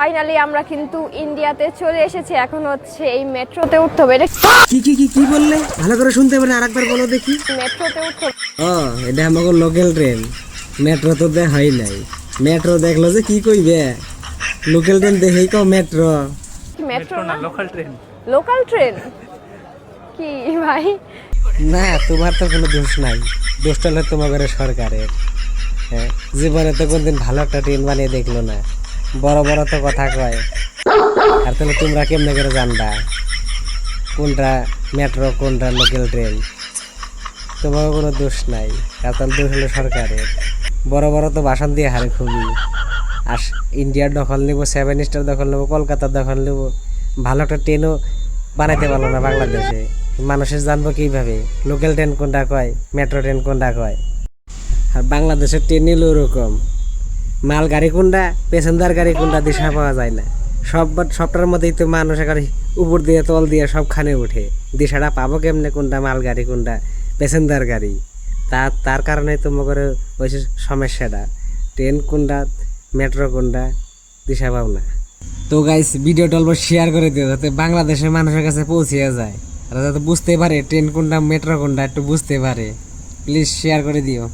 Finally আমরা কিন্তু ইন্ডিয়াতে চলে এসেছি। এখন হচ্ছে এই মেট্রোতে উঠতে হবে। কি কি কি কি বললে? ভালো করে শুনতে পারে, আরেকবার বলো দেখি। মেট্রোতে উঠতে হবে। ও, এটা আমাকে লোকাল ট্রেন। মেট্রো তো দেখাই নাই। মেট্রো দেখলো যে কি কইবে? লোকাল ট্রেন দেখেই কও মেট্রো। মেট্রো না, লোকাল ট্রেন। লোকাল ট্রেন কি ভাই? না, তোমার তো কোনো দোষ নাই। দোষটা হলো তোমাদের সরকারের। হ্যাঁ, জীবনে তো কোনদিন ভালো একটা ট্রেন বানিয়ে দেখলো না। বড় বড় তো কথা কয়। আর তাহলে তোমরা কেমনে করে জানবা কোনটা মেট্রো কোনটা লোকাল ট্রেন? তোমার কোনো দোষ নাই। আর তাহলে দোষ হলো সরকারের। বড় বড় তো ভাষণ দিয়ে হারে খুবই। আর ইন্ডিয়ার দখল নেবো, 7 স্টার দখল নেবো, কলকাতার দখল নেবো। ভালো একটা ট্রেনও বানাইতে পারলো না বাংলাদেশে। মানুষের জানবো কিভাবে লোকাল ট্রেন কোনটা কয়, মেট্রো ট্রেন কোনটা কয়? আর বাংলাদেশের ট্রেন নিল ওরকম, মাল গাড়ি কোনটা, প্যাসেঞ্জার গাড়ি কোনটা দিশা পাওয়া যায় না। সবটার মধ্যেই তো মানুষ এখন উপর দিয়ে তল দিয়ে সবখানে উঠে। দিশাটা পাবো কেমনে কোনটা মাল গাড়ি কোনটা প্যাসেঞ্জার গাড়ি? তার কারণে তো মগর ওই সমস্যাটা। ট্রেন কোনটা মেট্রো কোনটা দিশা পাও না। তো গাইস, ভিডিওটা অল্প শেয়ার করে দিও যাতে বাংলাদেশের মানুষের কাছে পৌঁছে যায়, আর যাতে বুঝতে পারে ট্রেন কোনটা মেট্রো কোনটা একটু বুঝতে পারে। প্লিজ শেয়ার করে দিও।